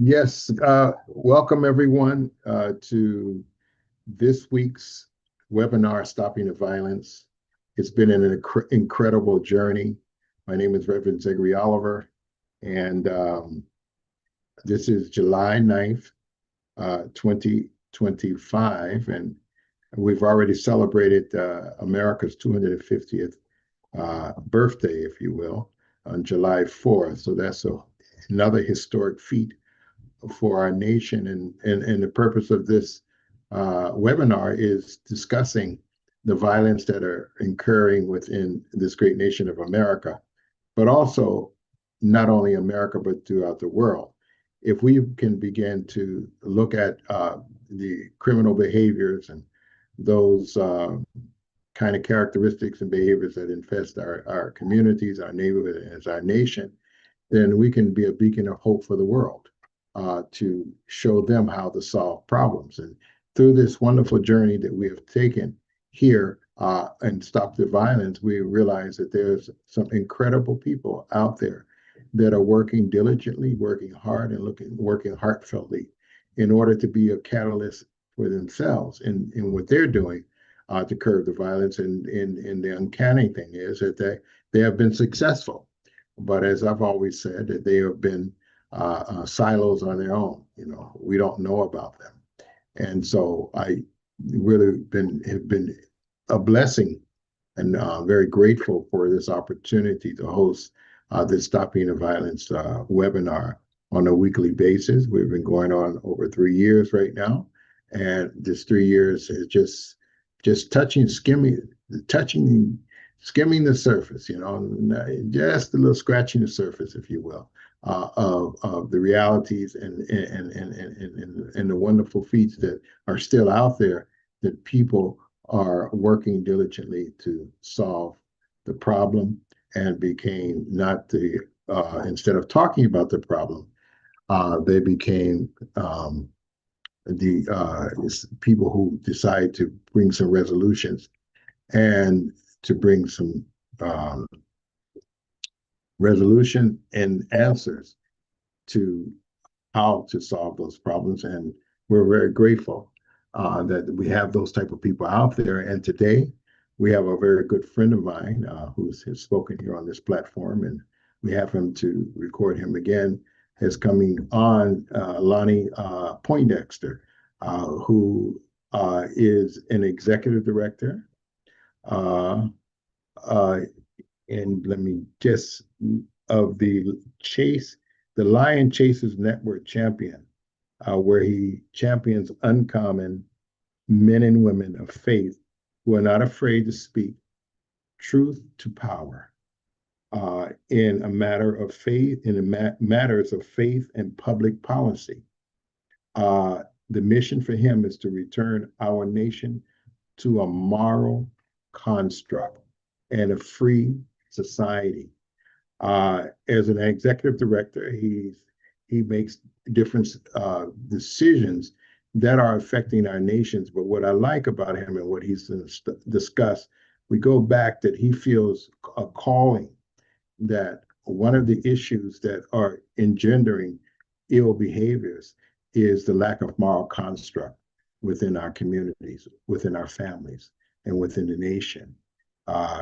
Yes, welcome everyone to this week's webinar, Stopping the Violence. It's been an incredible journey. My name is Reverend Zachary Oliver, and this is July 9th, 2025, and we've already celebrated America's 250th birthday, if you will, on July 4th. So that's another historic feat for our nation. And the purpose of this webinar is discussing the violence that are occurring within this great nation of America, but also not only America, but throughout the world. If we can begin to look at the criminal behaviors and those kind of characteristics and behaviors that infest our communities, our neighborhood, and as our nation, then we can be a beacon of hope for the world to show them how to solve problems. And through this wonderful journey that we have taken here and Stop the Violence, we realize that there's some incredible people out there that are working diligently, working hard, and working heartfeltly in order to be a catalyst for themselves in what they're doing to curb the violence. And the uncanny thing is that they have been successful. But as I've always said, that they have been silos on their own. You know, we don't know about them, and so I really have been a blessing and very grateful for this opportunity to host this Stopping the Violence webinar on a weekly basis. We've been going on over 3 years right now, and this 3 years is just skimming the surface, just a little scratching the surface, if you will, of the realities and the wonderful feats that are still out there that people are working diligently to solve the problem and became not the instead of talking about the problem, they became the people who decide to bring some resolutions and to bring some um, resolution and answers to how to solve those problems. And we're very grateful that we have those type of people out there. And today we have a very good friend of mine who has spoken here on this platform, and we have him to record him again. Is coming on Lonnie Poindexter, who is an executive director uh, uh, and let me just of the Lion Chasers Network champion, where he champions uncommon men and women of faith who are not afraid to speak truth to power in a matter of faith, in matters of faith and public policy. The mission for him is to return our nation to a moral construct and a free society. As an executive director, he makes different decisions that are affecting our nations. But what I like about him and what he's discussed, we go back that he feels a calling that one of the issues that are engendering ill behaviors is the lack of moral construct within our communities, within our families, and within the nation.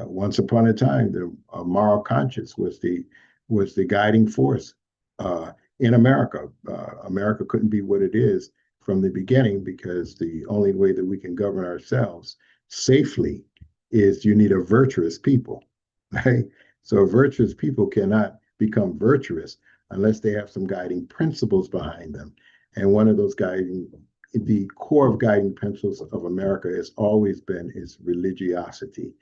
Once upon a time, the moral conscience was the guiding force in America. America couldn't be what it is from the beginning because the only way that we can govern ourselves safely is you need a virtuous people, right? So virtuous people cannot become virtuous unless they have some guiding principles behind them. And one of those the core of guiding principles of America has always been is religiosity.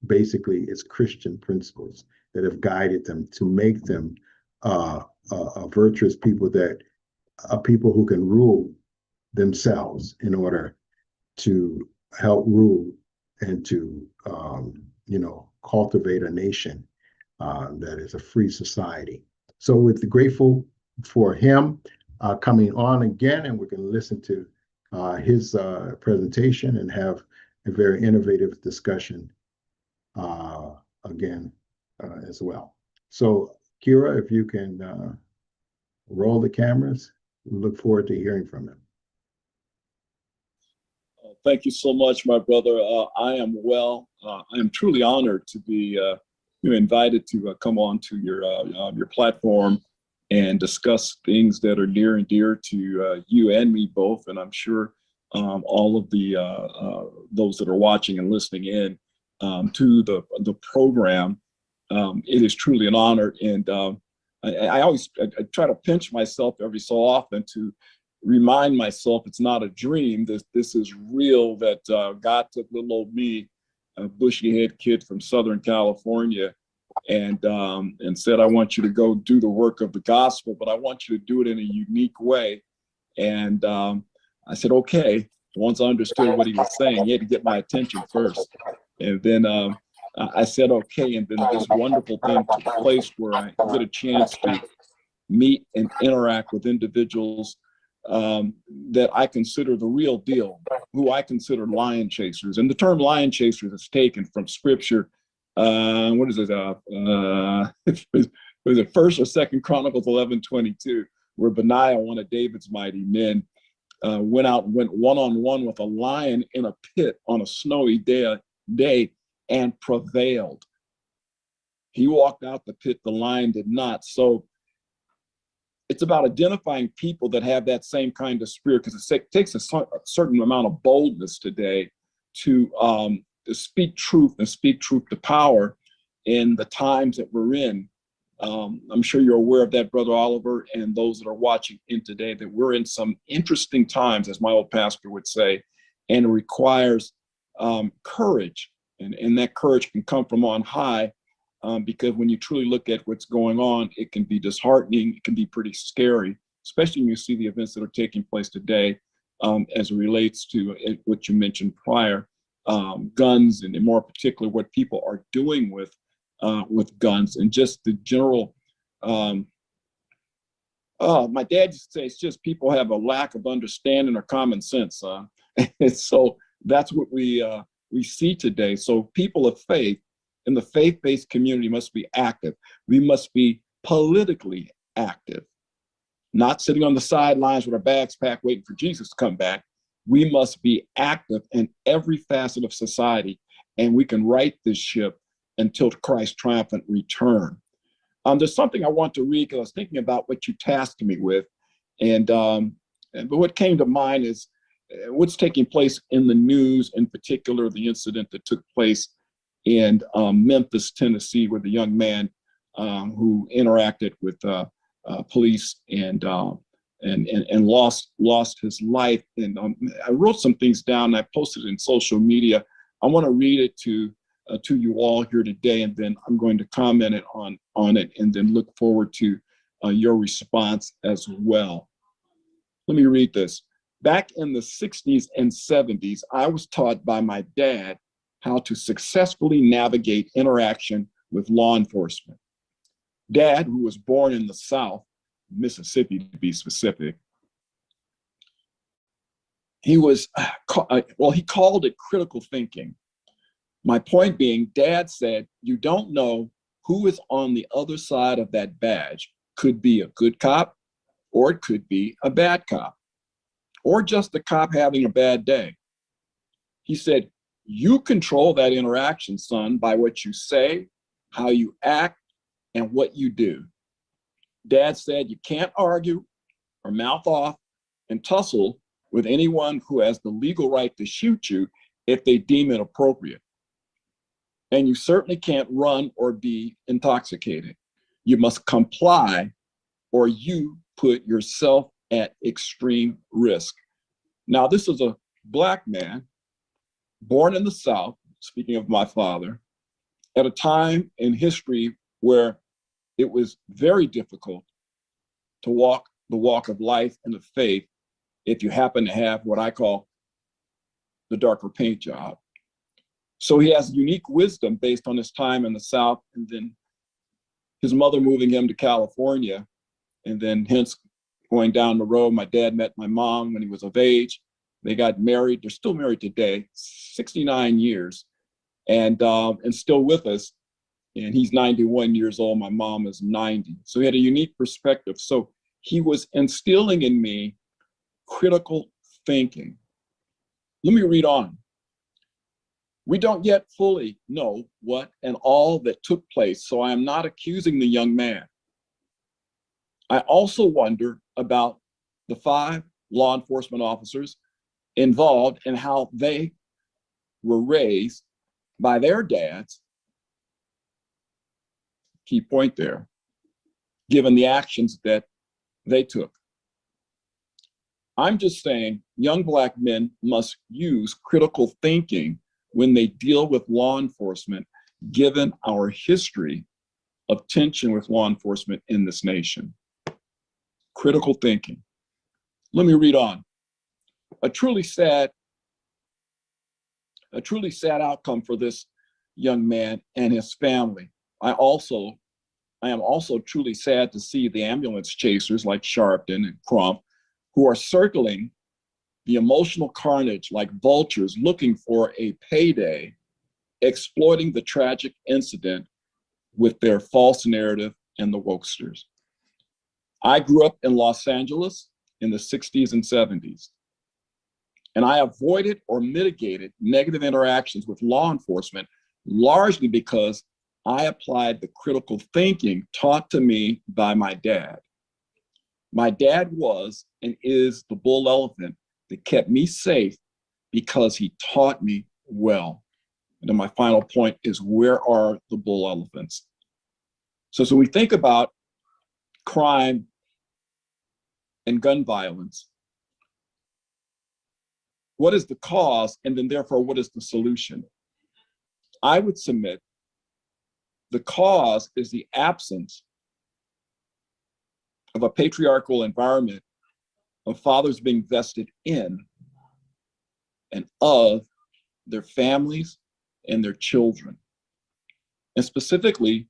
Basically, it's Christian principles that have guided them to make them a virtuous people that are people who can rule themselves in order to help rule and to cultivate a nation that is a free society. So we're grateful for him coming on again, and we're going to listen to his presentation and have a very innovative discussion uh, again as well. So Kira, if you can roll the cameras. We look forward to hearing from him. Thank you so much, my brother. I am well. I am truly honored to be invited to come on to your platform and discuss things that are near and dear to you and me both. And I'm sure all of the those that are watching and listening in to the program. It is truly an honor, and I always try to pinch myself every so often to remind myself it's not a dream. This is real. That God took little old me, a bushy head kid from Southern California, and said, "I want you to go do the work of the gospel, but I want you to do it in a unique way." And I said, "Okay." Once I understood what he was saying, he had to get my attention first, and then I said, "Okay." And then this wonderful thing took place where I get a chance to meet and interact with individuals that I consider the real deal, who I consider lion chasers. And the term lion chasers is taken from scripture. What is it? Was it First or Second Chronicles 11:22, where Benaiah, one of David's mighty men, went one-on-one with a lion in a pit on a snowy day and prevailed. He walked out the pit, the lion did not. So it's about identifying people that have that same kind of spirit, because it takes a certain amount of boldness today to speak truth and speak truth to power in the times that we're in. I'm sure you're aware of that, Brother Oliver, and those that are watching in today, that we're in some interesting times, as my old pastor would say, and it requires courage, and that courage can come from on high. Because when you truly look at what's going on, it can be disheartening, it can be pretty scary, especially when you see the events that are taking place today as it relates to what you mentioned prior, guns, and in more particular, what people are doing with guns, and just the general, my dad used to say, it's just people have a lack of understanding or common sense. And so that's what we see today. So people of faith, and the faith-based community must be active. We must be politically active, not sitting on the sidelines with our bags packed waiting for Jesus to come back. We must be active in every facet of society, and we can right this ship until Christ's triumphant return. There's something I want to read, because I was thinking about what you tasked me with, but what came to mind is what's taking place in the news, in particular the incident that took place in Memphis, Tennessee, with a young man who interacted with police and lost his life. And I wrote some things down, and I posted it in social media. I want to read it to you all here today, and then I'm going to comment on it, and then look forward to your response as well. Let me read this. Back in the 60s and 70s, I was taught by my dad how to successfully navigate interaction with law enforcement. Dad, who was born in the South, Mississippi to be specific, he called it critical thinking. My point being, Dad said, you don't know who is on the other side of that badge. Could be a good cop, or it could be a bad cop, or just a cop having a bad day. He said, you control that interaction, son, by what you say, how you act, and what you do. Dad said you can't argue or mouth off and tussle with anyone who has the legal right to shoot you if they deem it appropriate. And you certainly can't run or be intoxicated. You must comply, or you put yourself at extreme risk. Now, this is a Black man born in the South, speaking of my father, at a time in history where it was very difficult to walk the walk of life and of faith if you happen to have what I call the darker paint job. So he has unique wisdom based on his time in the South, and then his mother moving him to California, and then hence going down the road, my dad met my mom when he was of age. They got married. They're still married today, 69 years, and still with us. And he's 91 years old. My mom is 90. So he had a unique perspective. So he was instilling in me critical thinking. Let me read on. We don't yet fully know what and all that took place, so I am not accusing the young man. I also wonder about the 5 law enforcement officers involved and how they were raised by their dads, key point there, given the actions that they took. I'm just saying young Black men must use critical thinking when they deal with law enforcement, given our history of tension with law enforcement in this nation. Critical thinking. Let me read on. A truly sad outcome for this young man and his family. I am also truly sad to see the ambulance chasers like Sharpton and Crump, who are circling the emotional carnage like vultures looking for a payday, exploiting the tragic incident with their false narrative and the wokesters. I grew up in Los Angeles in the 60s and 70s, and I avoided or mitigated negative interactions with law enforcement largely because I applied the critical thinking taught to me by my dad. My dad was and is the bull elephant that kept me safe because he taught me well. And then my final point is, where are the bull elephants? So we think about crime and gun violence. What is the cause? And then therefore, what is the solution? I would submit the cause is the absence of a patriarchal environment of fathers being vested in and of their families and their children, and specifically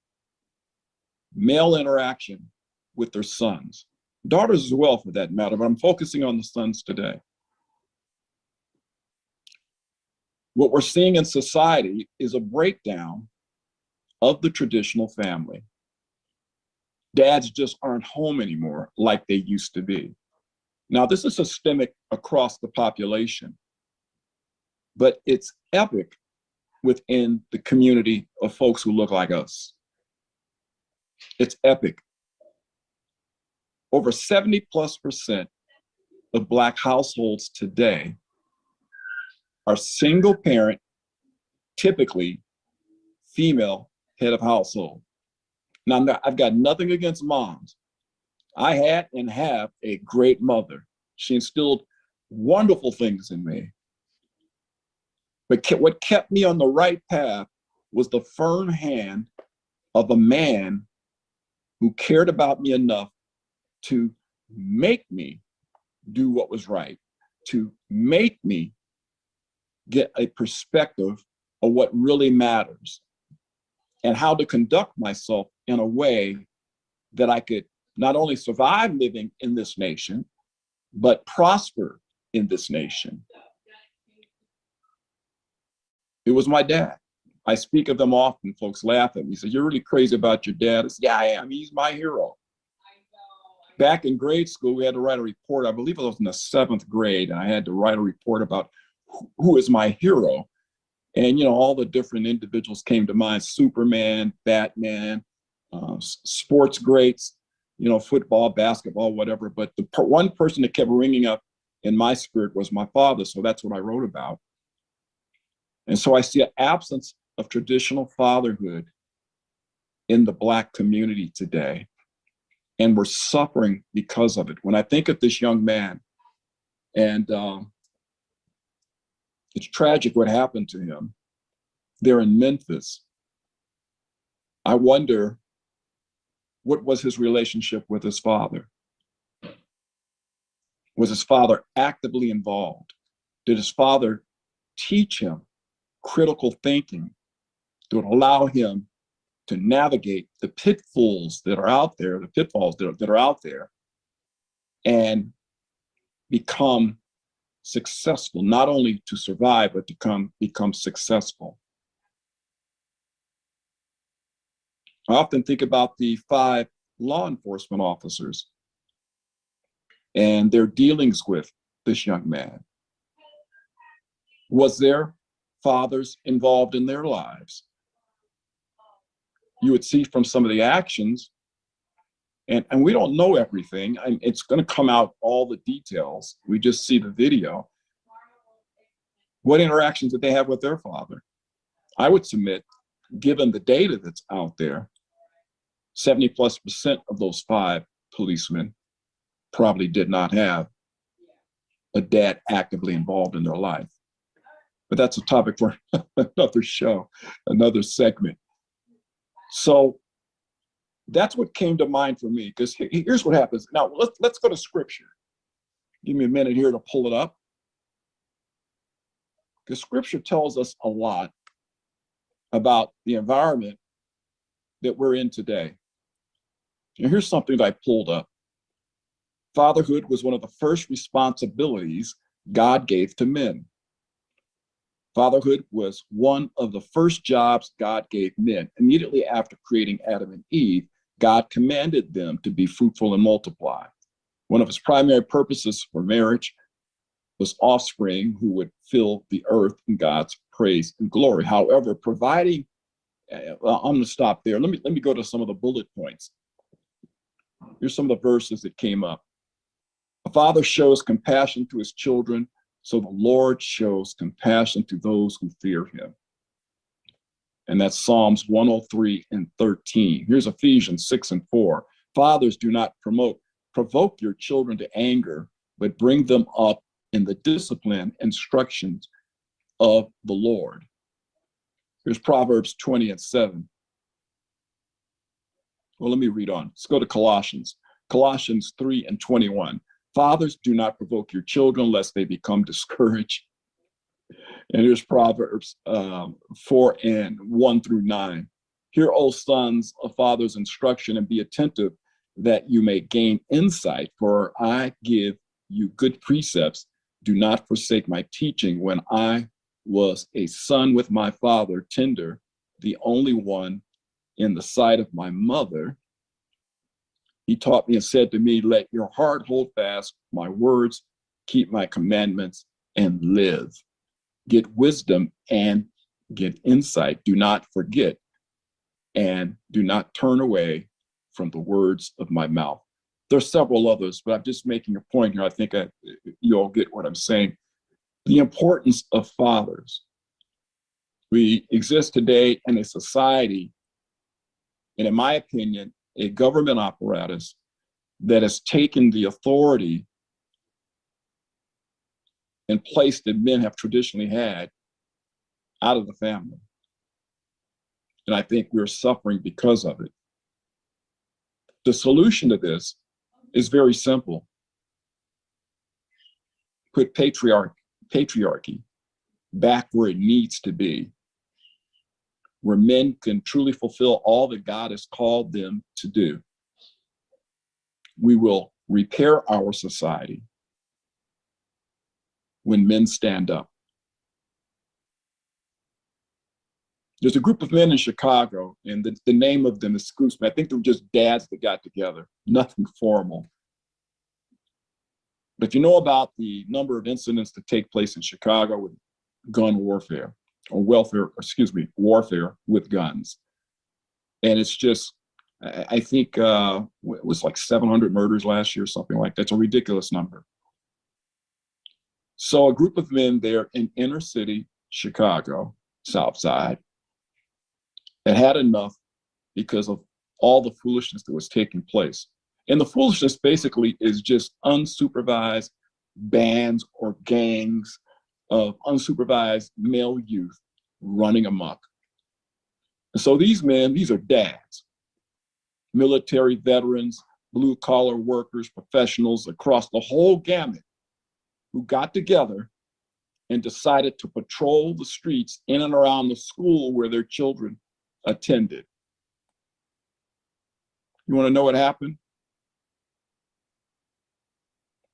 male interaction with their sons, daughters as well for that matter, but I'm focusing on the sons today. What we're seeing in society is a breakdown of the traditional family. Dads just aren't home anymore like they used to be. Now, this is systemic across the population, but it's epic within the community of folks who look like us. It's epic. Over 70+% of Black households today are single parent, typically female head of household. Now, I've got nothing against moms. I had and have a great mother. She instilled wonderful things in me. But what kept me on the right path was the firm hand of a man who cared about me enough to make me do what was right, to make me get a perspective of what really matters and how to conduct myself in a way that I could not only survive living in this nation, but prosper in this nation. It was my dad. I speak of them often. Folks laugh at me, say, "You're really crazy about your dad." I say, "Yeah, I am. He's my hero." Back in grade school, we had to write a report. I believe it was in the 7th grade, and I had to write a report about who is my hero. And, all the different individuals came to mind: Superman, Batman, sports greats, football, basketball, whatever. But the one person that kept ringing up in my spirit was my father. So that's what I wrote about. And so I see an absence of traditional fatherhood in the Black community today. And we're suffering because of it. When I think of this young man, and it's tragic what happened to him there in Memphis, I wonder, what was his relationship with his father? Was his father actively involved? Did his father teach him critical thinking that would allow him to navigate the pitfalls that are out there, and become successful, not only to survive, but to become successful? I often think about the 5 law enforcement officers and their dealings with this young man. Was there fathers involved in their lives? You would see from some of the actions, and we don't know everything. It's going to come out, all the details. We just see the video. What interactions did they have with their father? I would submit, given the data that's out there, 70+% of those 5 policemen probably did not have a dad actively involved in their life. But that's a topic for another show, another segment. So that's what came to mind for me, because here's what happens. Now, let's go to scripture. Give me a minute here to pull it up. Because scripture tells us a lot about the environment that we're in today. And here's something that I pulled up. Fatherhood was one of the first responsibilities God gave to men. Fatherhood was one of the first jobs God gave men. Immediately after creating Adam and Eve, God commanded them to be fruitful and multiply. One of his primary purposes for marriage was offspring who would fill the earth in God's praise and glory. However, providing, well, I'm going to stop there. Let me go to some of the bullet points. Here's some of the verses that came up. A father shows compassion to his children, so the Lord shows compassion to those who fear him. And that's Psalms 103:13. Here's Ephesians 6:4. Fathers, do not provoke your children to anger, but bring them up in the discipline instructions of the Lord. Here's Proverbs 20:7. Well, let me read on. Let's go to Colossians. Colossians 3:21. Fathers, do not provoke your children lest they become discouraged. And here's Proverbs 4:1-9. Hear, O sons, a father's instruction, and be attentive that you may gain insight, for I give you good precepts. Do not forsake my teaching. When I was a son with my father, tender, the only one in the sight of my mother, he taught me and said to me, let your heart hold fast my words, keep my commandments, and live. Get wisdom and get insight. Do not forget, and do not turn away from the words of my mouth. There's several others, but I'm just making a point here. I think you all get what I'm saying. The importance of fathers. We exist today in a society, and in my opinion, a government apparatus that has taken the authority and place that men have traditionally had out of the family. And I think we're suffering because of it. The solution to this is very simple. Put patriarchy back where it needs to be, where men can truly fulfill all that God has called them to do. We will repair our society when men stand up. There's a group of men in Chicago, and the name of them escapes me. I think they were just dads that got together, nothing formal. But if you know about the number of incidents that take place in Chicago with gun warfare, or warfare with guns. And it's just, I think it was like 700 murders last year, something like that. It's a ridiculous number. So a group of men there in inner city Chicago, South Side, that had enough because of all the foolishness that was taking place. And the foolishness basically is just unsupervised bands or gangs of unsupervised male youth running amok. And so these men, these are dads, military veterans, blue collar workers, professionals across the whole gamut, who got together and decided to patrol the streets in and around the school where their children attended. You want to know what happened?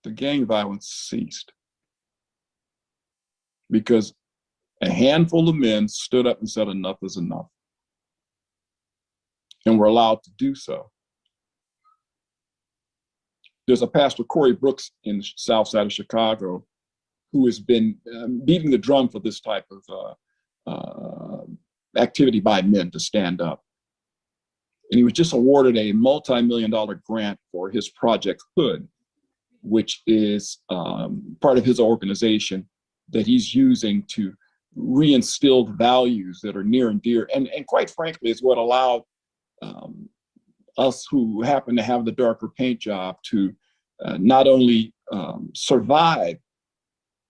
The gang violence ceased because a handful of men stood up and said enough is enough, and were allowed to do so. there's a pastor, Corey Brooks, in the south side of Chicago, who has been beating the drum for this type of activity by men to stand up. And he was just awarded a multi-million-dollar grant for his Project Hood, which is part of his organization that he's using to reinstill values that are near and dear. And quite frankly, is what allowed us who happen to have the darker paint job to not only survive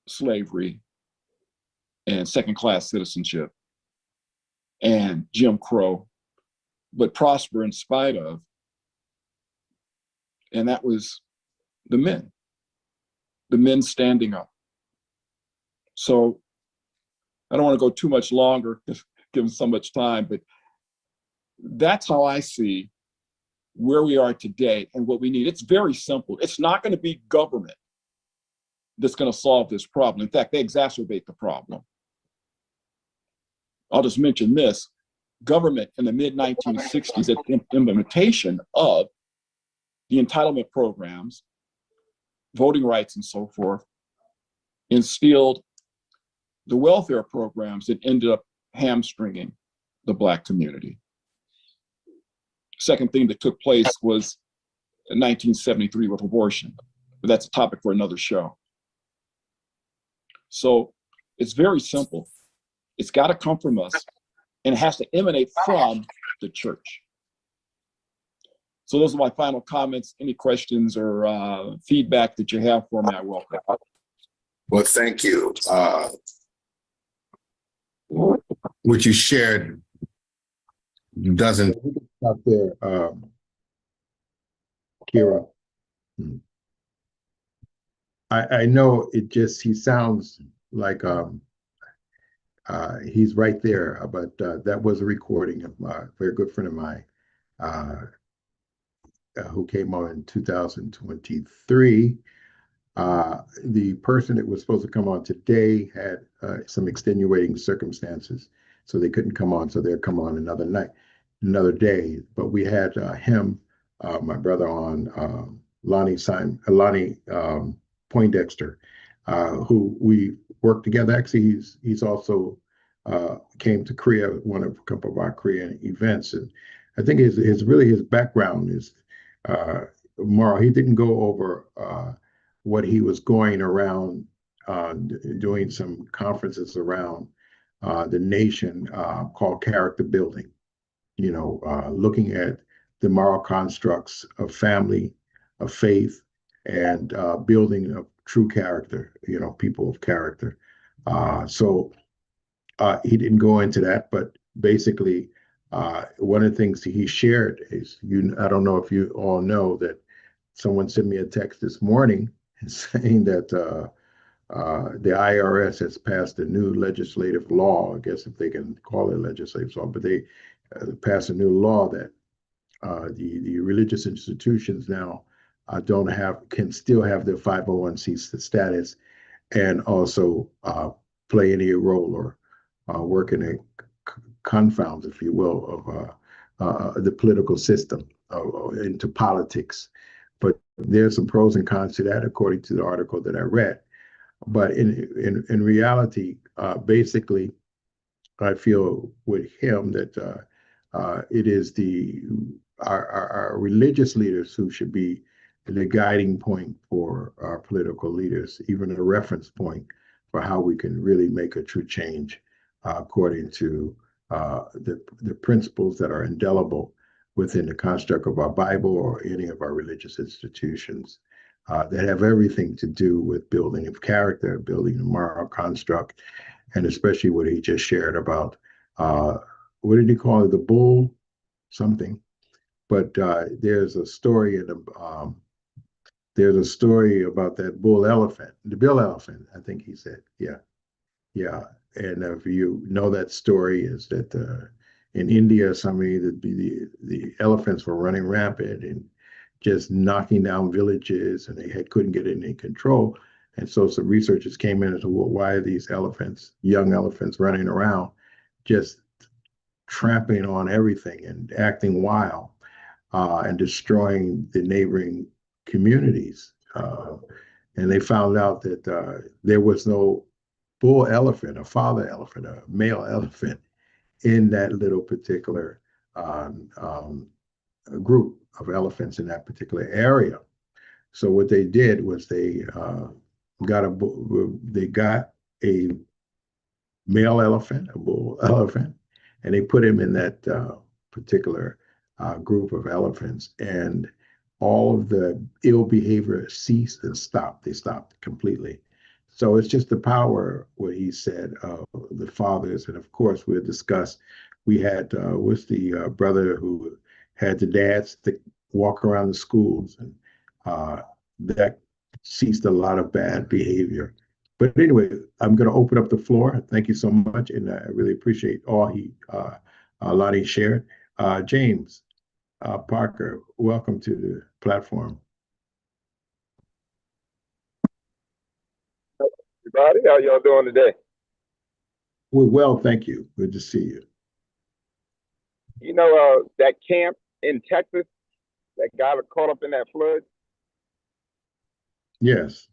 slavery and second-class citizenship and Jim Crow, but prosper in spite of. And that was the men standing up. So I don't want to go too much longer, given so much time, but that's how I see where we are today and what we need. It's very simple. It's not going to be government that's going to solve this problem. In fact, they exacerbate the problem. I'll just mention this. Government in the mid-1960s at the implementation of the entitlement programs, voting rights and so forth, instilled the welfare programs that ended up hamstringing the Black community. Second thing that took place was in 1973 with abortion. But that's a topic for another show. So it's very simple. It's got to come from us, and it has to emanate from the church. So those are my final comments. Any questions or feedback that you have for me, I welcome. Well, thank you. What you shared doesn't. Out there, Kira. I know it just, he sounds like he's right there, but that was a recording of a very good friend of mine who came on in 2023. The person that was supposed to come on today had some extenuating circumstances, so they couldn't come on, so they'll come on another night, another day. But we had him, my brother, on Lonnie Poindexter, who we worked together. Actually, he's also came to Korea, one of a couple of our Korean events, and I think his background is moral. He didn't go over what he was going around doing some conferences around the nation called character building. Looking at the moral constructs of family, of faith, and building of true character, people of character. So he didn't go into that, but basically one of the things that he shared is, I don't know if you all know that someone sent me a text this morning saying that the IRS has passed a new legislative law, I guess if they can call it legislative law, but they passed a new law that the religious institutions now can still have their 501c status and also play any role or work in a confounds, if you will, of the political system into politics. But there's some pros and cons to that, according to the article that I read. But in reality, basically, I feel with him that it is our religious leaders who should be the guiding point for our political leaders, even a reference point for how we can really make a true change according to the principles that are indelible within the construct of our Bible or any of our religious institutions that have everything to do with building of character, building a moral construct, and especially what he just shared about, what did he call it, the bull something? But there's a story about that bull elephant, the Bill elephant, I think he said, yeah. And if you know that story, is that in India, the elephants were running rampant and just knocking down villages, and they couldn't get any control. And so some researchers came in and said, well, why are these young elephants running around just trampling on everything and acting wild and destroying the neighboring communities. And they found out that there was no bull elephant, a father elephant, a male elephant in that little particular group of elephants in that particular area. So what they did was they got a male elephant, a bull elephant, and they put him in that particular group of elephants, and all of the ill behavior ceased and stopped. They stopped completely. So it's just the power, what he said, of the fathers. And of course, we'll discuss. We had, what's the brother who had the dads to walk around the schools, and that ceased a lot of bad behavior. But anyway, I'm going to open up the floor. Thank you so much, and I really appreciate all Lonnie shared. James Parker, welcome to the platform. Everybody, how y'all doing today? We're well, thank you. Good to see you. You know, that camp in Texas that got caught up in that flood? Yes.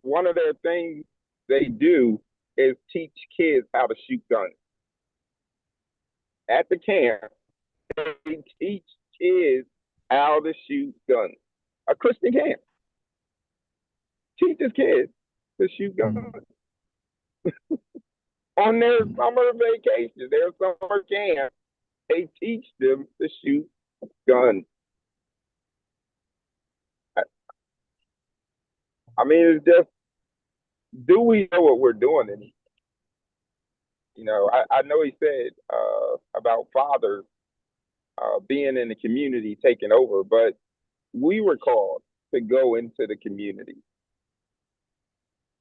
One of their things they do is teach kids how to shoot guns. At the camp, they teach kids how to shoot guns. A Christian camp teaches kids to shoot guns. On their summer vacation, their summer camp, they teach them to shoot guns. I mean, it's just, do we know what we're doing? And, you know, I know he said about fathers being in the community, taking over, but we were called to go into the community.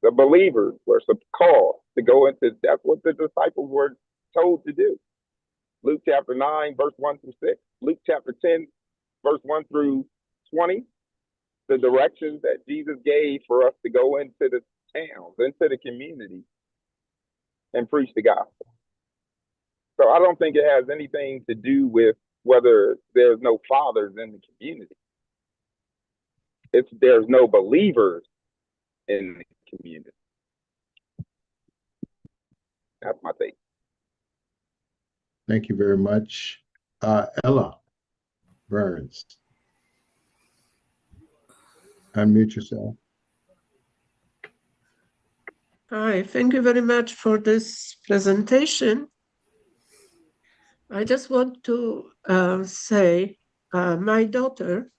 The believers were called to go into, that's what the disciples were told to do. Luke chapter 9, verse 1 through 6. Luke chapter 10, verse 1 through 20. The directions that Jesus gave for us to go into the towns, into the community, and preach the gospel. So I don't think it has anything to do with whether there's no fathers in the community. It's there's no believers in the community. That's my take. Thank you very much. Ella Burns. Unmute yourself. Hi, thank you very much for this presentation. I just want to say my daughter,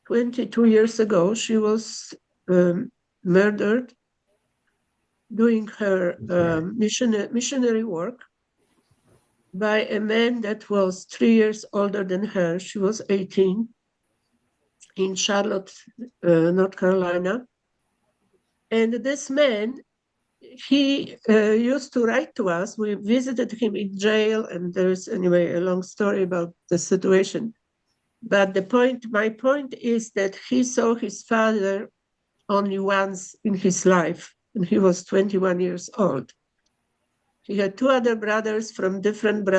22 years ago, she was murdered doing her missionary work by a man that was 3 years older than her. She was 18 in Charlotte, North Carolina. And this man, he used to write to us. We visited him in jail, and there's anyway a long story about the situation. But my point is that he saw his father only once in his life, and he was 21 years old. He had two other brothers from different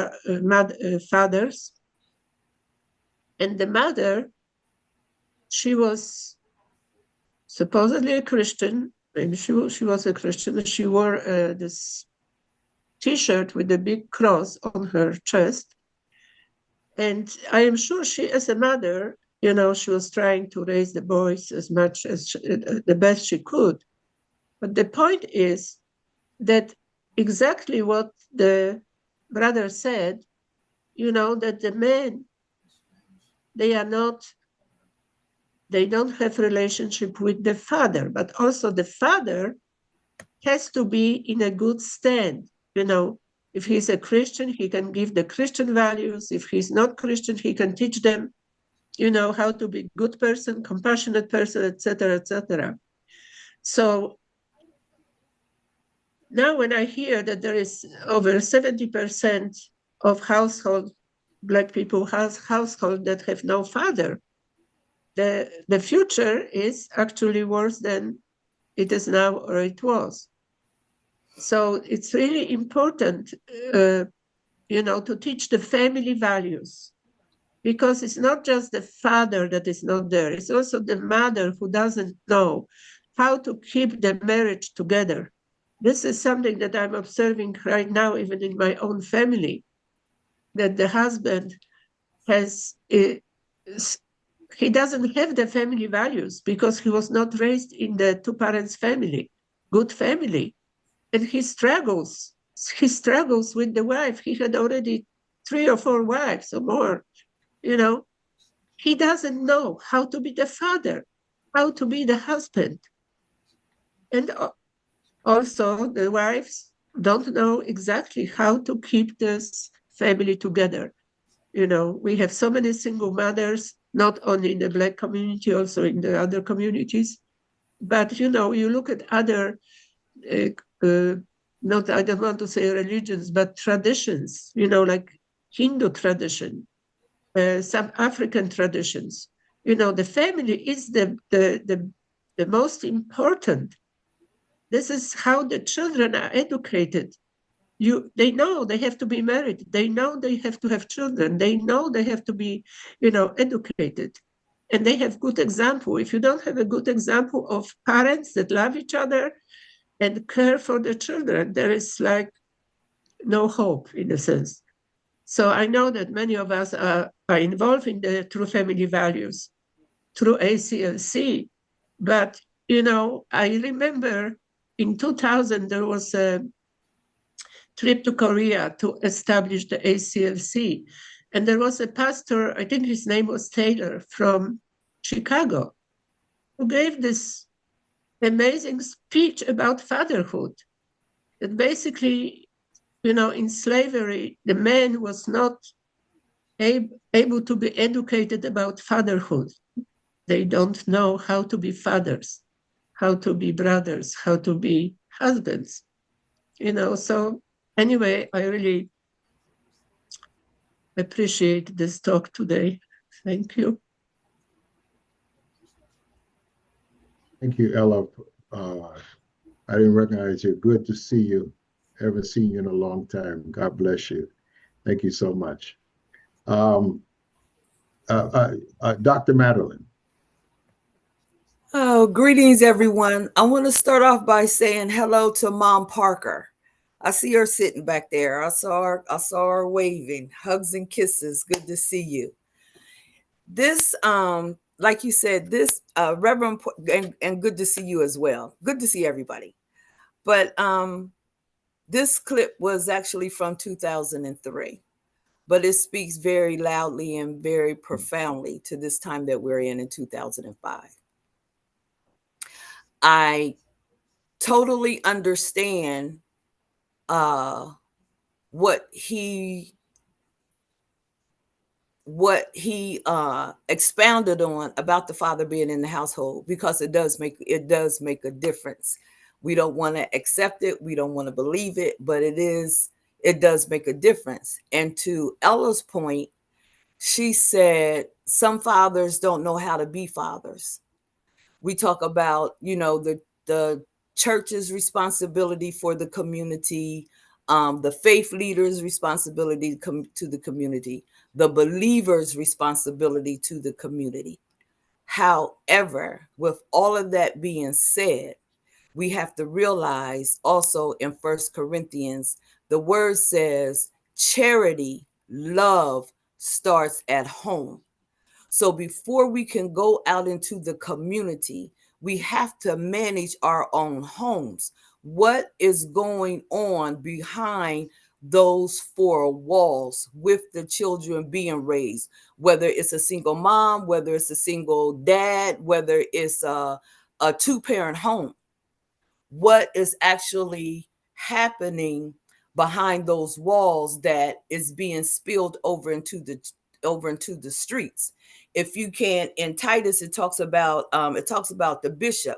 fathers. And the mother, she was supposedly a Christian. Maybe she was a Christian. She wore this T-shirt with a big cross on her chest. And I am sure she, as a mother, you know, she was trying to raise the boys as much as the best she could. But the point is that exactly what the brother said, you know, that the men, they don't have relationship with the father, but also the father has to be in a good stand. You know, if he's a Christian, he can give the Christian values. If he's not Christian, he can teach them, you know, how to be good person, compassionate person, etc., etc. So now when I hear that there is over 70% of Black people household that have no father, the future is actually worse than it is now or it was. So it's really important, you know, to teach the family values. because it's not just the father that is not there, it's also the mother who doesn't know how to keep the marriage together. This is something that I'm observing right now, even in my own family, that the husband has, he doesn't have the family values because he was not raised in the two parents family, good family. And he struggles with the wife. He had already 3 or 4 wives or more, you know. He doesn't know how to be the father, how to be the husband. And also the wives don't know exactly how to keep this family together. You know, we have so many single mothers, not only in the Black community, also in the other communities. But, you know, you look at other, uh, uh, not, I don't want to say religions, but traditions, you know, like Hindu tradition, some African traditions. You know, the family is the most important. This is how the children are educated. They know they have to be married. They know they have to have children. They know they have to be, you know, educated. And they have good example. If you don't have a good example of parents that love each other and care for the children, there is like no hope in a sense. So I know that many of us are involved in the True Family Values through ACLC. But, you know, I remember in 2000, there was a trip to Korea to establish the ACLC. And there was a pastor, I think his name was Taylor from Chicago, who gave this amazing speech about fatherhood. That basically, you know, in slavery, the man was not able to be educated about fatherhood. They don't know how to be fathers, how to be brothers, how to be husbands, you know. So anyway, I really appreciate this talk today. Thank you. Thank you, Ella. I didn't recognize you. Good to see you. Haven't seen you in a long time. God bless you. Thank you so much. Um, Dr. Madeline. Oh, greetings, everyone. I want to start off by saying hello to Mom Parker. I see her sitting back there. I saw her waving. Hugs and kisses. Good to see you. This, like you said, this Reverend, and good to see you as well. Good to see everybody. But this clip was actually from 2003, but it speaks very loudly and very profoundly to this time that we're in 2005. I totally understand what he expounded on about the father being in the household, because it does make a difference. We don't want to accept it, we don't want to believe it, but it does make a difference. And to Ella's point, she said some fathers don't know how to be fathers. We talk about, you know, the church's responsibility for the community, the faith leaders' responsibility to the community, the believers' responsibility to the community. However, with all of that being said, we have to realize also in 1 Corinthians, the word says charity, love starts at home. So before we can go out into the community, we have to manage our own homes. What is going on behind those 4 walls with the children being raised? Whether it's a single mom, whether it's a single dad, whether it's a 2-parent home. What is actually happening behind those walls that is being spilled over into the streets? If you can, in Titus, it talks about the bishop.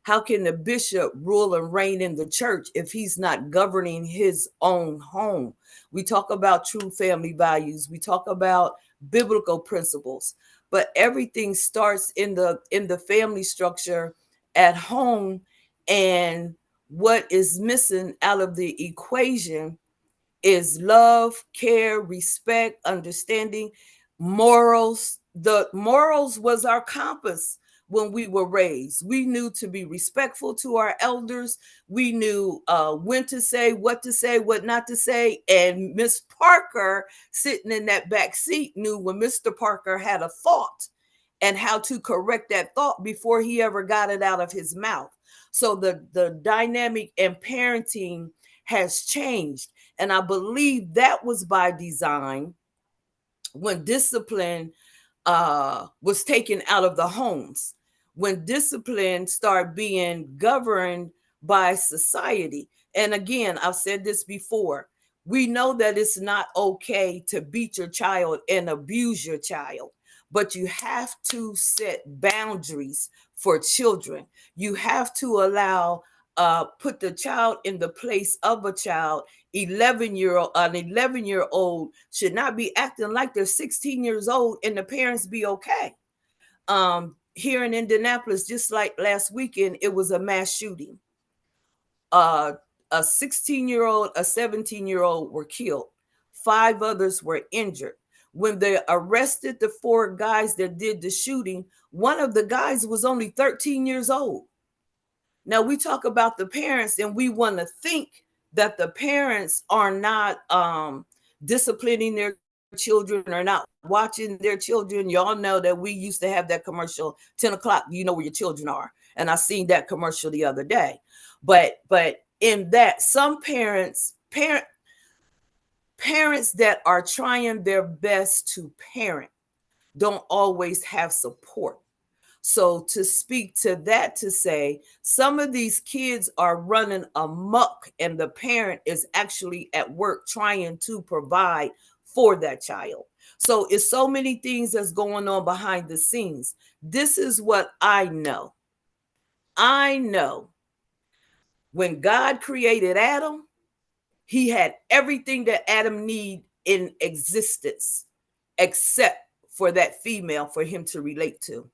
How can the bishop rule and reign in the church if he's not governing his own home? We talk about true family values. We talk about biblical principles, but everything starts in the family structure at home. And what is missing out of the equation is love, care, respect, understanding. Morals, the morals was our compass when we were raised. We knew to be respectful to our elders. We knew when to say, what not to say. And Miss Parker, sitting in that back seat, knew when Mr. Parker had a thought and how to correct that thought before he ever got it out of his mouth. So the dynamic in parenting has changed. And I believe that was by design when discipline was taken out of the homes, when discipline started being governed by society. And again, I've said this before, we know that it's not okay to beat your child and abuse your child, but you have to set boundaries for children. You have to allow, put the child in the place of a child. An 11-year-old should not be acting like they're 16 years old and the parents be okay. Here in Indianapolis, just like last weekend, it was a mass shooting. A 16-year-old, a 17-year-old were killed. 5 others were injured. When they arrested the 4 guys that did the shooting, one of the guys was only 13 years old. Now we talk about the parents and we want to think that the parents are not disciplining their children or not watching their children. Y'all know that we used to have that commercial, 10 o'clock, you know where your children are. And I seen that commercial the other day. But in that, some parents that are trying their best to parent don't always have support. So to speak to that, to say some of these kids are running amok and the parent is actually at work trying to provide for that child. So it's so many things that's going on behind the scenes. This is what I know. I know when God created Adam, he had everything that Adam needed in existence, except for that female for him to relate to.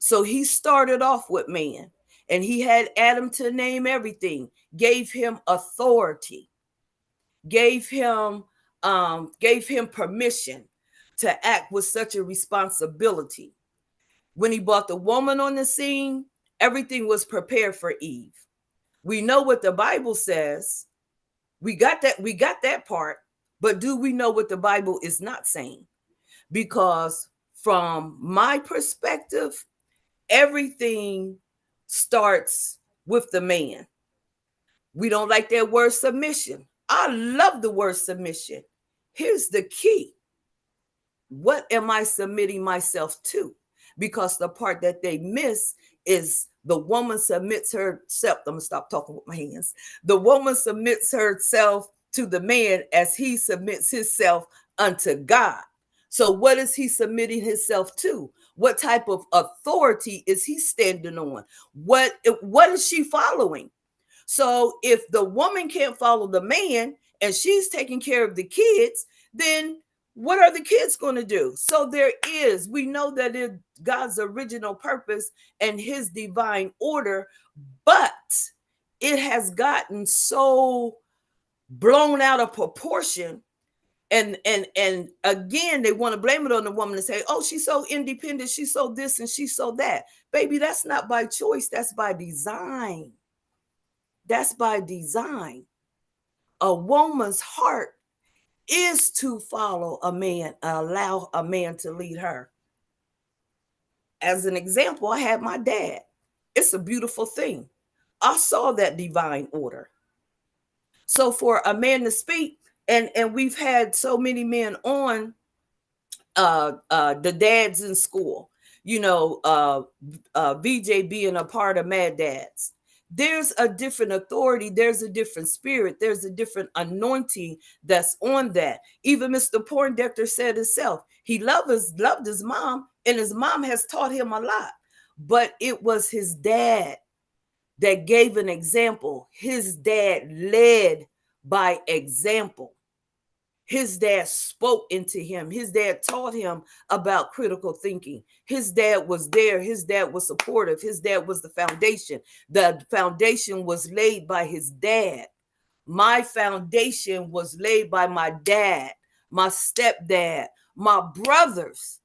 So he started off with man and he had Adam to name everything, gave him authority, gave him permission to act with such a responsibility. When he brought the woman on the scene, everything was prepared for Eve. We know what the Bible says. We got that part, but do we know what the Bible is not saying? Because from my perspective, everything starts with the man. We don't like that word submission. I love the word submission. Here's the key. What am I submitting myself to? Because the part that they miss is the woman submits herself. I'm going to stop talking with my hands. The woman submits herself to the man as he submits himself unto God. So what is he submitting himself to? What type of authority is he standing on? What is she following? So if the woman can't follow the man and she's taking care of the kids, then what are the kids going to do? So we know that it's God's original purpose and his divine order, but it has gotten so blown out of proportion. And again, they want to blame it on the woman and say, oh, she's so independent. She's so this and she's so that. Baby, that's not by choice. That's by design. That's by design. A woman's heart is to follow a man, allow a man to lead her. As an example, I had my dad. It's a beautiful thing. I saw that divine order. So for a man to speak, and we've had so many men on the dads in school, VJ being a part of Mad Dads. There's a different authority. There's a different spirit. There's a different anointing that's on that. Even Mr. Poindexter said himself, he loved his mom, and his mom has taught him a lot. But it was his dad that gave an example. His dad led by example. His dad spoke into him. His dad taught him about critical thinking. His dad was there. His dad was supportive. His dad was the foundation. The foundation was laid by his dad. My foundation was laid by my dad, my stepdad, my brothers.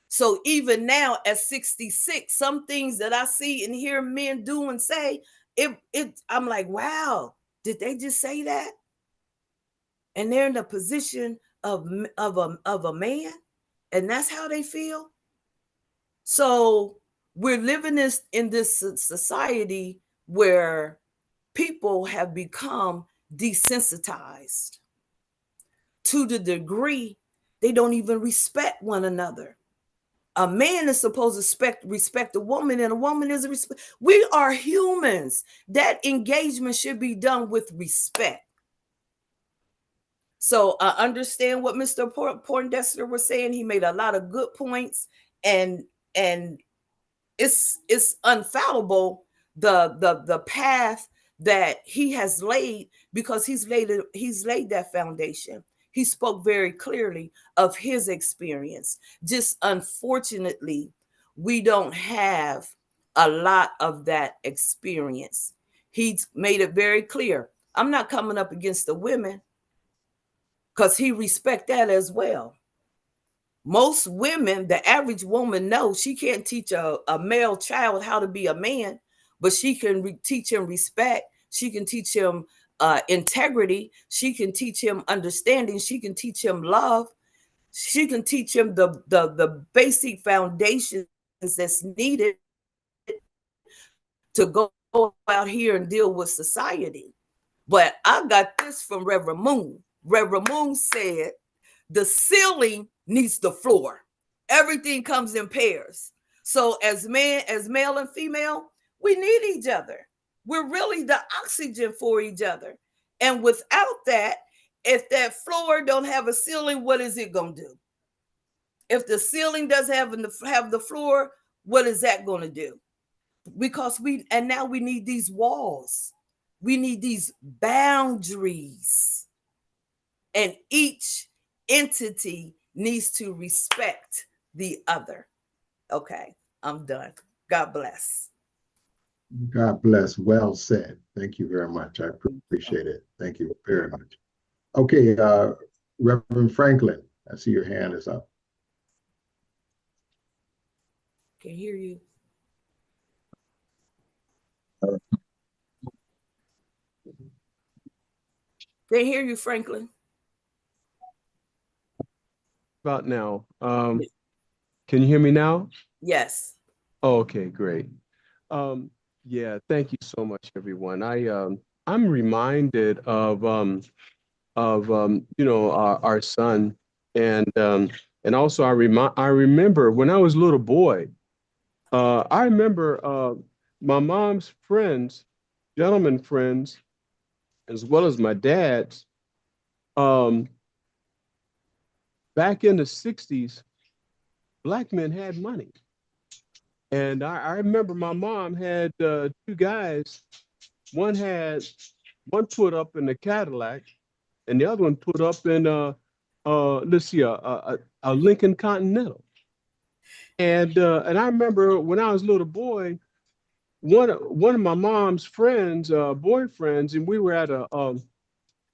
So even now at 66, some things that I see and hear men do and say, I'm like, wow, did they just say that? And they're in the position of a man, and that's how they feel. So we're living in this society where people have become desensitized to the degree they don't even respect one another. A man is supposed to respect a woman, and a woman is respect. We are humans. That engagement should be done with respect. So I understand what Mr. Poindexter was saying. He made a lot of good points, and it's unfallible the path that he has laid, because he's laid that foundation. He spoke very clearly of his experience. Just unfortunately, we don't have a lot of that experience. He's made it very clear. I'm not coming up against the women, because he respects that as well. Most women, the average woman, knows she can't teach a male child how to be a man, but she can teach him respect. She can teach him integrity. She can teach him understanding. She can teach him love. She can teach him the basic foundations that's needed to go out here and deal with society. But I got this from Reverend Moon. Reverend Moon said the ceiling needs the floor. Everything comes in pairs. So as male and female, we need each other. We're really the oxygen for each other. And without that, if that floor don't have a ceiling, what is it going to do? If the ceiling doesn't have the floor, what is that going to do? Because now we need these walls. We need these boundaries. And each entity needs to respect the other. Okay, I'm done. God bless. God bless. Well said. Thank you very much. I appreciate it. Thank you very much. Okay, Reverend Franklin, I see your hand is up. Can hear you. Can't hear you, Franklin. About now. Can you hear me now? Yes. Oh, okay, great. Yeah, thank you so much, everyone. I'm reminded of our son, and also I remember when I was a little boy. I remember my mom's friends, gentlemen friends, as well as my dad's. Back in the 60s, Black men had money. And I remember my mom had two guys. One put up in a Cadillac, and the other one put up in a Lincoln Continental. And I remember when I was a little boy, one of my mom's friends, boyfriends, and we were at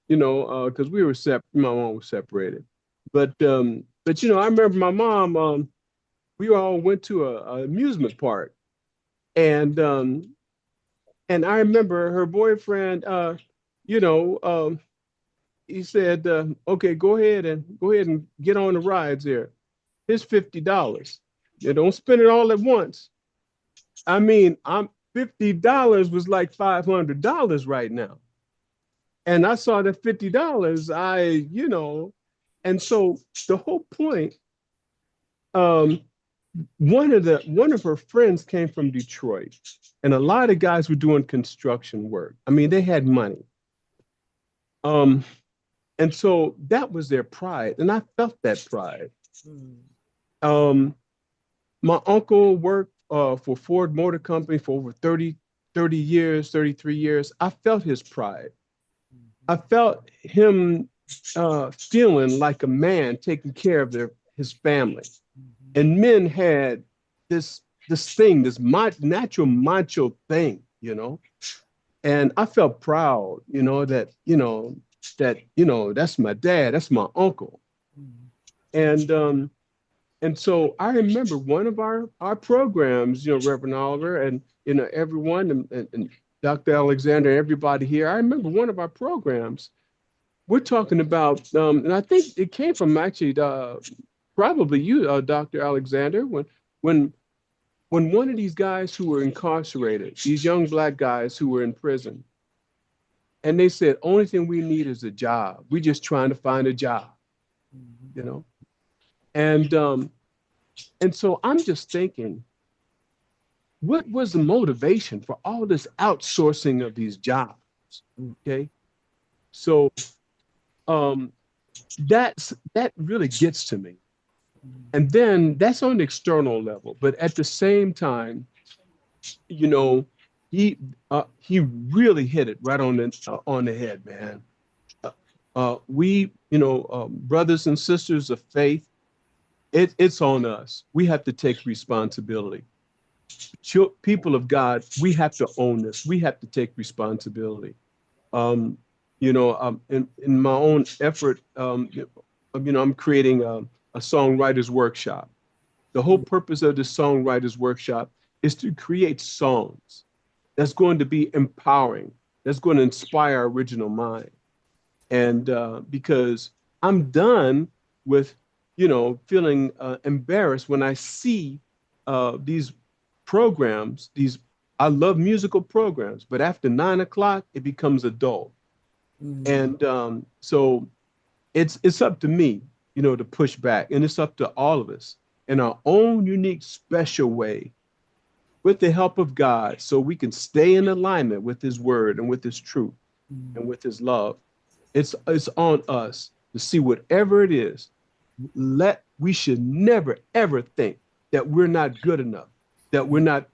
because we were my mom was separated. But I remember my mom. We all went to a amusement park, and I remember her boyfriend. He said, "Okay, go ahead and get on the rides there. Here's $50. You don't spend it all at once." I mean, $50 was like $500 right now, and I saw that $50. And so the whole point. One of her friends came from Detroit, and a lot of guys were doing construction work. I mean, they had money. And so that was their pride, and I felt that pride. My uncle worked for Ford Motor Company for over 30 years, 33 years. I felt his pride. I felt him feeling like a man taking care of his family. And men had this thing, this natural macho thing, and I felt proud, that's my dad, that's my uncle. And so I remember one of our programs, Reverend Oliver, and everyone, and Dr. Alexander, everybody here. I remember one of our programs. We're talking about, and I think it came from actually probably you, Dr. Alexander, when one of these guys who were incarcerated, these young Black guys who were in prison, and they said, only thing we need is a job. We're just trying to find a job, And so I'm just thinking, what was the motivation for all this outsourcing of these jobs? Okay. So that really gets to me. And then that's on the external level. But at the same time, he really hit it right on the head, man. We, brothers and sisters of faith, it's on us. We have to take responsibility. People of God, we have to own this. We have to take responsibility. In my own effort, I'm creating a songwriters workshop. The whole purpose of the songwriters workshop is to create songs that's going to be empowering, that's going to inspire our original mind. And because I'm done with, feeling embarrassed when I see these programs, I love musical programs, but after 9 o'clock, it becomes adult. And so it's up to me, to push back, and it's up to all of us in our own unique, special way, with the help of God, so we can stay in alignment with His word and with His truth and with His love. It's on us to see whatever it is. We should never, ever think that we're not good enough, that we're not,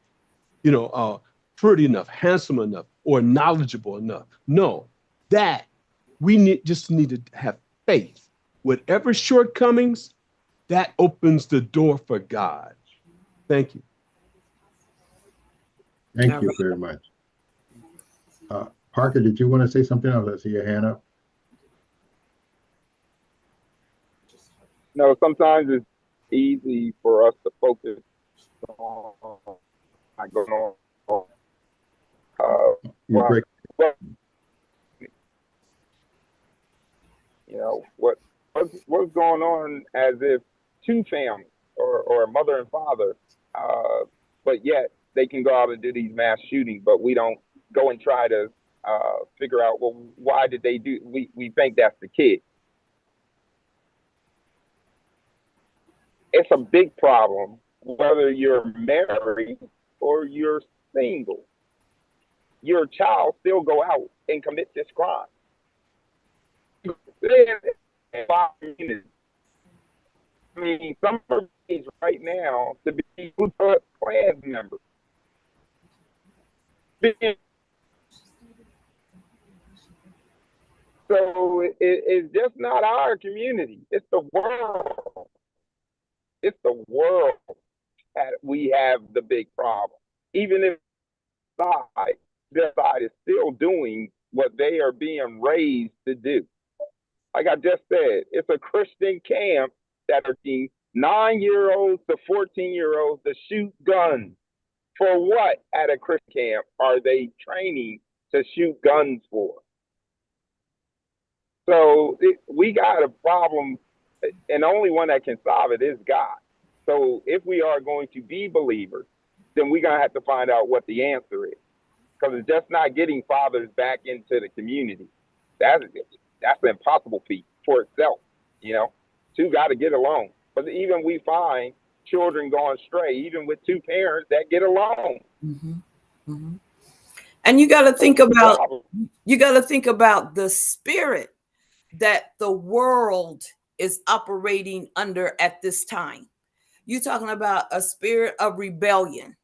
pretty enough, handsome enough, or knowledgeable enough. No, that we just need to have faith. Whatever shortcomings, that opens the door for God. Thank you. Thank you very much. Parker, did you want to say something else? I see your hand up. No, sometimes it's easy for us to focus on what's going on. You're great. What's going on, as if two families or a mother and father, but yet they can go out and do these mass shootings, but we don't go and try to figure out, well, why did they do? We think that's the kid. It's a big problem whether you're married or you're single. Your child still go out and commit this crime. I mean, some are right now to be Ku Klux Klan members. So it's just not our community. It's the world. It's the world that we have the big problem. Even if their side is still doing what they are being raised to do. Like I just said, it's a Christian camp that are teaching 9-year-olds to 14-year-olds to shoot guns. For what at a Christian camp are they training to shoot guns for? So we got a problem, and the only one that can solve it is God. So if we are going to be believers, then we're going to have to find out what the answer is. Because it's just not getting fathers back into the community. That's an impossible feat for itself. Two got to get along. But even we find children going astray, even with two parents that get along. Mm-hmm. Mm-hmm. And you got to think about the spirit that the world is operating under at this time. You're talking about a spirit of rebellion.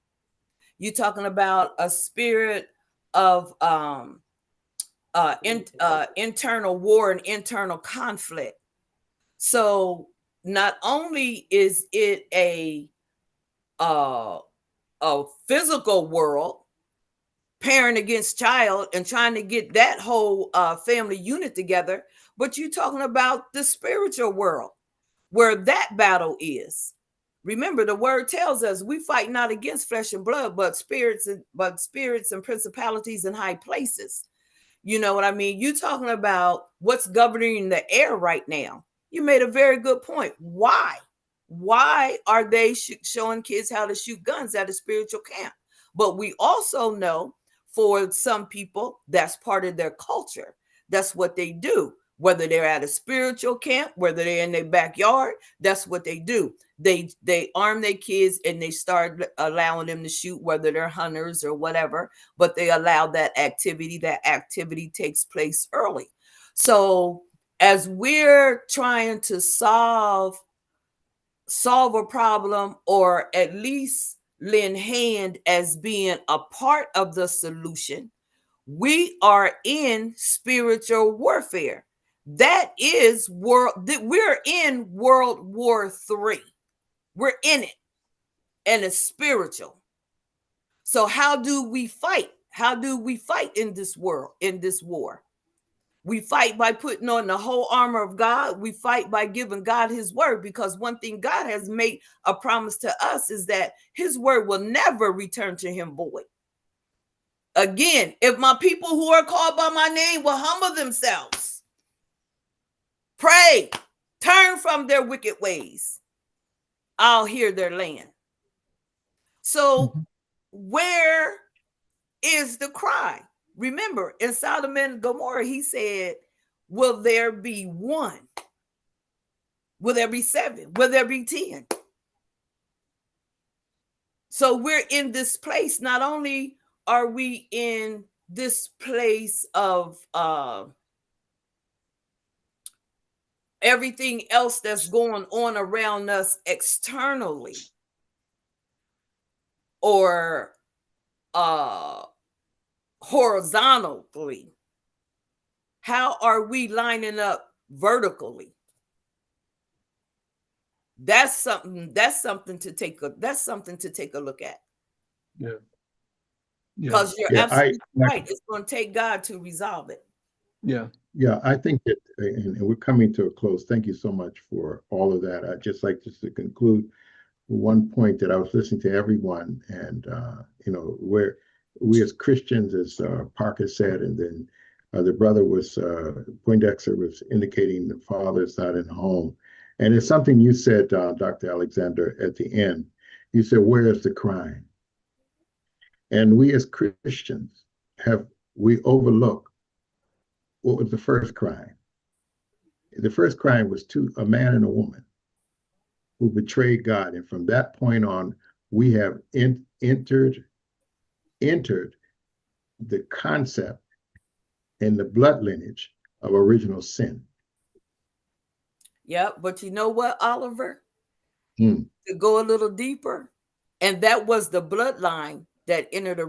You're talking about a spirit of internal war and internal conflict. So not only is it a physical world, parent against child, and trying to get that whole family unit together, but you're talking about the spiritual world, where that battle is. Remember, the word tells us we fight not against flesh and blood, but spirits and principalities in high places. You know what I mean? You're talking about what's governing the air right now. You made a very good point. Why? Why are they showing kids how to shoot guns at a spiritual camp? But we also know for some people, that's part of their culture. That's what they do. Whether they're at a spiritual camp, whether they're in their backyard, that's what they do. They arm their kids and they start allowing them to shoot, whether they're hunters or whatever, but they allow that activity. That activity takes place early. So as we're trying to solve a problem, or at least lend hand as being a part of the solution, we are in spiritual warfare. That is we're in World War III. We're in it, and it's spiritual. So how do we fight? How do we fight in this world, in this war? We fight by putting on the whole armor of God. We fight by giving God his word, because one thing God has made a promise to us is that his word will never return to him void. Again, if my people who are called by my name will humble themselves, pray, turn from their wicked ways, I'll hear their land. So where is the cry? Remember, in Sodom and Gomorrah, he said, will there be one? Will there be 7? Will there be 10? So we're in this place. Not only are we in this place of everything else that's going on around us externally, or horizontally, how are we lining up vertically? That's something to take a look at. Yeah. Because you're absolutely right. It's going to take God to resolve it. Yeah. Yeah, I think that, and we're coming to a close. Thank you so much for all of that. I'd just like to conclude one point that I was listening to everyone, and where we as Christians, as Parker said, and then the brother was Poindexter was indicating the father's not in home, and it's something you said, Dr. Alexander, at the end. You said, "Where is the crime?" And we as Christians we overlook what was the first crime. The first crime was a man and a woman who betrayed God. And from that point on, we have entered the concept and the blood lineage of original sin. Yeah, but you know what, Oliver? To go a little deeper, and that was the bloodline that entered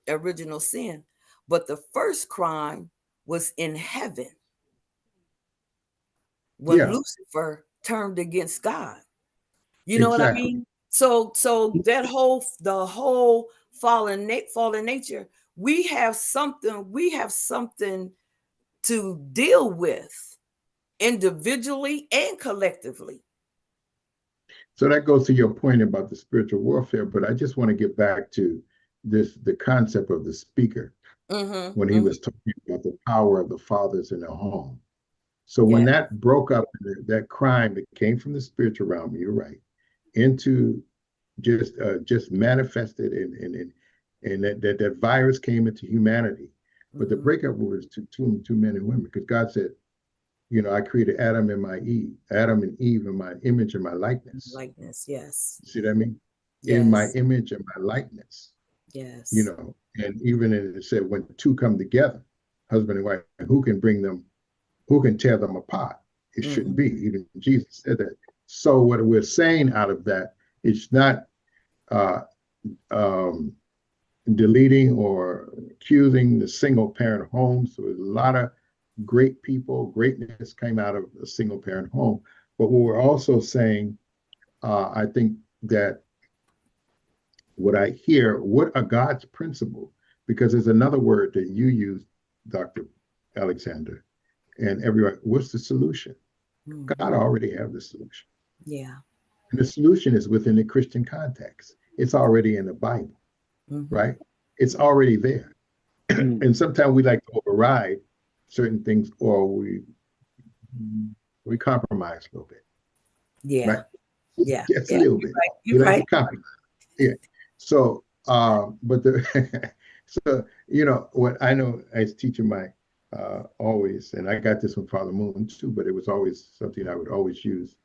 original sin. But the first crime was in heaven, when Lucifer turned against God. You know what I mean? So the whole fallen nature, we have something to deal with individually and collectively. So that goes to your point about the spiritual warfare, but I just want to get back to the concept of the speaker when he was talking about the power of the fathers in their home. So when that broke up, that crime that came from the spiritual realm, you're right, into just manifested, and that virus came into humanity. But the breakup was to two men and women, because God said, I created Adam and Eve in my image and my likeness. Yes. See what I mean? Yes. In my image and my likeness. Yes. And even it said, when two come together, husband and wife, who can tear them apart? It shouldn't be. Even Jesus said that. So what we're saying out of that, it's not deleting or accusing the single parent home. So there's a lot of greatness came out of a single parent home. But what we're also saying, I think that what I hear, what are God's principles? Because there's another word that you use, Dr. Alexander, and everyone, what's the solution? God already have the solution. Yeah. And the solution is within the Christian context. It's already in the Bible, Mhm. right? It's already there. Mm. And sometimes we like to override certain things, or we compromise a little bit, Yeah. right? Yeah. Just a Yeah. little You're bit. right. We You're like to right. compromise. Yeah. So, but the so what I know as teaching my always, and I got this from Father Moon too, but it was always something I would always use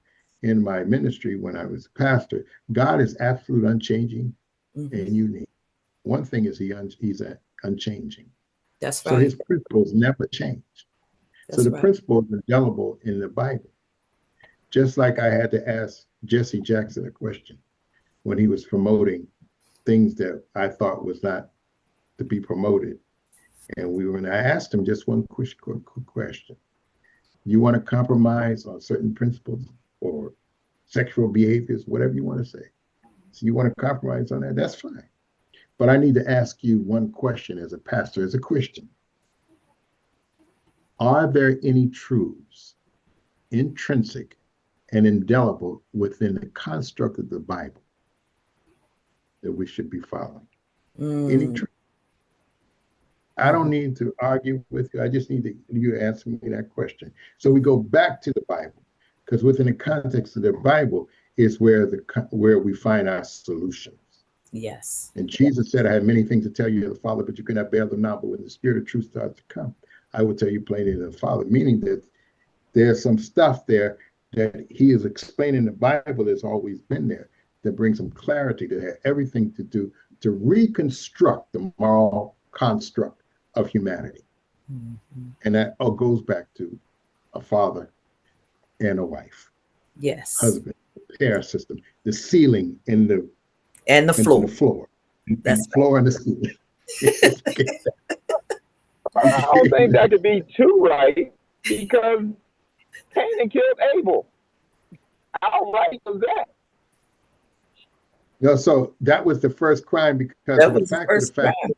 in my ministry when I was a pastor. God is absolute, unchanging, Mhm. and unique. One thing is he's unchanging. That's So right. his principles never change. So That's the right. principles are indelible in the Bible. Just like I had to ask Jesse Jackson a question when he was promoting things that I thought was not to be promoted. And I asked him just one quick question. You want to compromise on certain principles or sexual behaviors, whatever you want to say. So you want to compromise on that? That's fine. But I need to ask you one question as a pastor, as a Christian. Are there any truths intrinsic and indelible within the construct of the Bible that we should be following? Any Mm. truth? I don't need to argue with you. I just need you to answer me that question. So we go back to the Bible, because within the context of the Bible is where we find our solutions. Yes. And Jesus said, I have many things to tell you of the Father, but you cannot bear them now. But when the Spirit of truth starts to come, I will tell you plainly of the Father. Meaning that there's some stuff there that he is explaining. The Bible has always been there, that brings some clarity, that have everything to do to reconstruct the moral construct of humanity. Mhm. And that all goes back to a father and a wife, Yes. husband, pair system, the ceiling And the and the floor. floor, That's and floor and the ceiling. I don't think that could be too right because Cain killed Abel. How right was that? So that was the first crime because That of the was the fact of the first fact crime.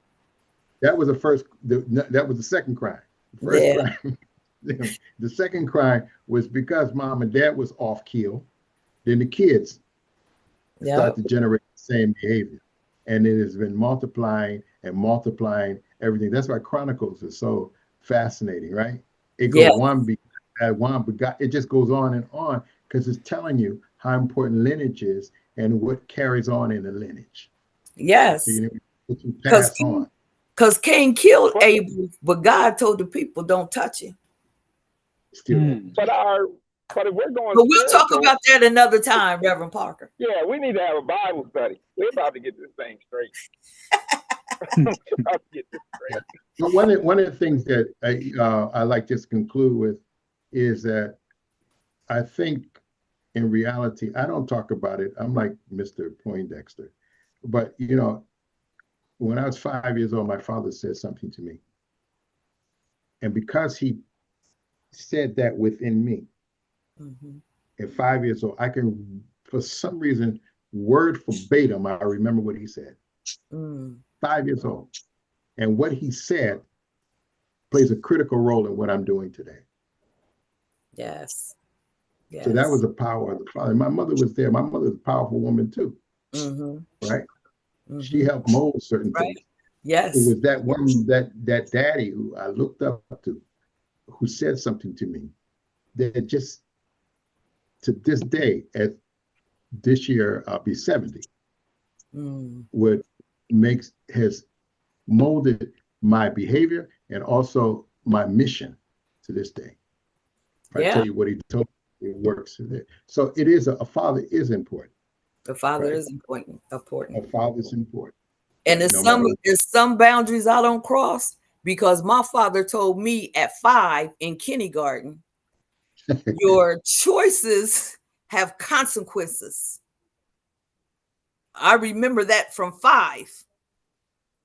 that was that was the second crime. The first Yeah. crime, the second crime was because mom and dad was off keel. Then the kids Yeah. start to generate the same behavior. And it has been multiplying and multiplying everything. That's why Chronicles is so fascinating, right? It Yeah. goes one begot, it just goes on because it's telling you how important lineage is and what carries on in the lineage. Yes. What you Because pass on. Cain killed But, Abel, but God told the people, don't touch him. Still. Mm. but if we're going But we'll talk spiritual, about that another time, Reverend Parker. yeah, we need to have a Bible study. We're about to get this thing straight. We're about to get this Yeah. straight. But one of the things that I like to conclude with is that I think in reality, I don't talk about it. I'm like Mr. Poindexter. But, when I was 5 years old, my father said something to me. And because he said that within me Mhm. at 5 years old, I can, for some reason, word verbatim, I remember what he said. Mm. 5 years old. And what he said plays a critical role in what I'm doing today. Yes. So that was Yes. the power of the Father. My mother was there. My mother was a powerful woman too, Mm-hmm. right? She Mm-hmm. helped mold certain Right. things. It Yes. was that one, that daddy who I looked up to, who said something to me that just to this day, at this year, I'll be 70, Mm. what has molded my behavior and also my mission to this day. If I Yeah. tell you what he told me, it works. So it is a father is important, The father right? is important. A father is important, And right? No matter what. there's some boundaries I don't cross because my father told me at 5 in kindergarten, your choices have consequences. I remember that from 5.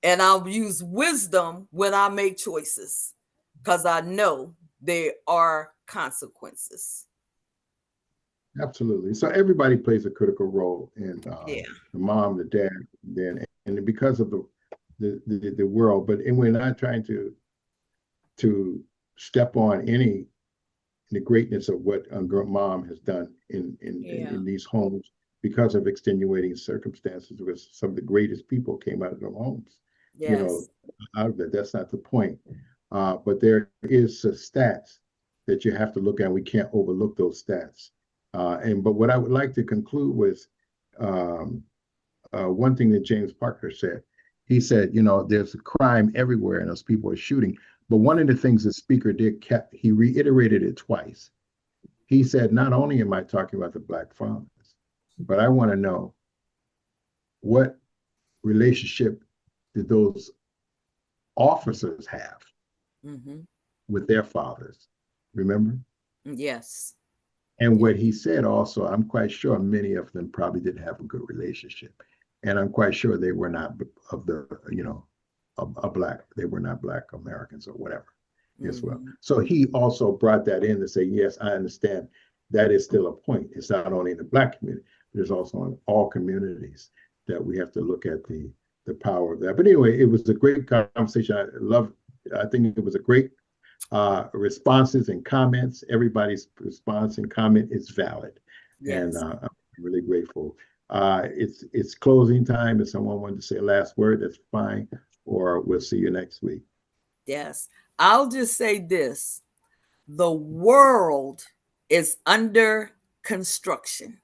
And I'll use wisdom when I make choices because I know there are consequences. Absolutely. So everybody plays a critical role in Yeah. the mom, the dad, then, and because of the world. But and we're not trying to step on any the greatness of what mom has done in these homes because of extenuating circumstances, because some of the greatest people came out of their homes. You know, out of that. That's not the point. But there is stats that you have to look at. We can't overlook those stats. But what I would like to conclude with one thing that James Parker said. He said, you know, there's a crime everywhere and those people are shooting. But one of the things the speaker did, he reiterated it twice. He said, not only am I talking about the Black fathers, but I want to know what relationship did those officers have with their fathers? Remember? Yes. And what he said also, I'm quite sure many of them probably didn't have a good relationship. And I'm quite sure they were not of the, you know, they were not Black Americans or whatever as well. So he also brought that in to say, yes, I understand that is still a point. It's not only in the Black community, but it's also in all communities that we have to look at the power of that. But anyway, it was a great conversation. I think it was a great responses and comments. Everybody's response and comment is valid. Yes. And I'm really grateful. It's closing time. If someone wanted to say a last word, that's fine, or we'll see you next week. Yes. I'll just say this. The world is under construction.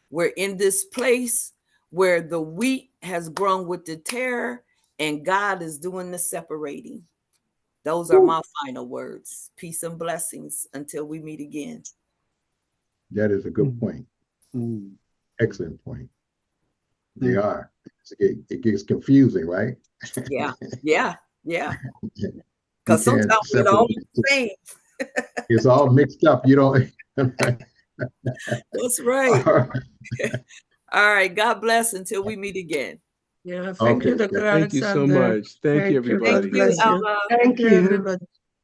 We're in this place where the wheat has grown with the tare and God is doing the separating. Those are my final words. Peace and blessings until we meet again. That is a good point. Excellent point. They are. It gets confusing, right? Yeah. Because sometimes it's all the same. It's all mixed up. You don't. That's right. All right. God bless until we meet again. Yeah. Thank you, Dr. Thank you so much. Thank you, everybody. Thank you, Thank you, everybody.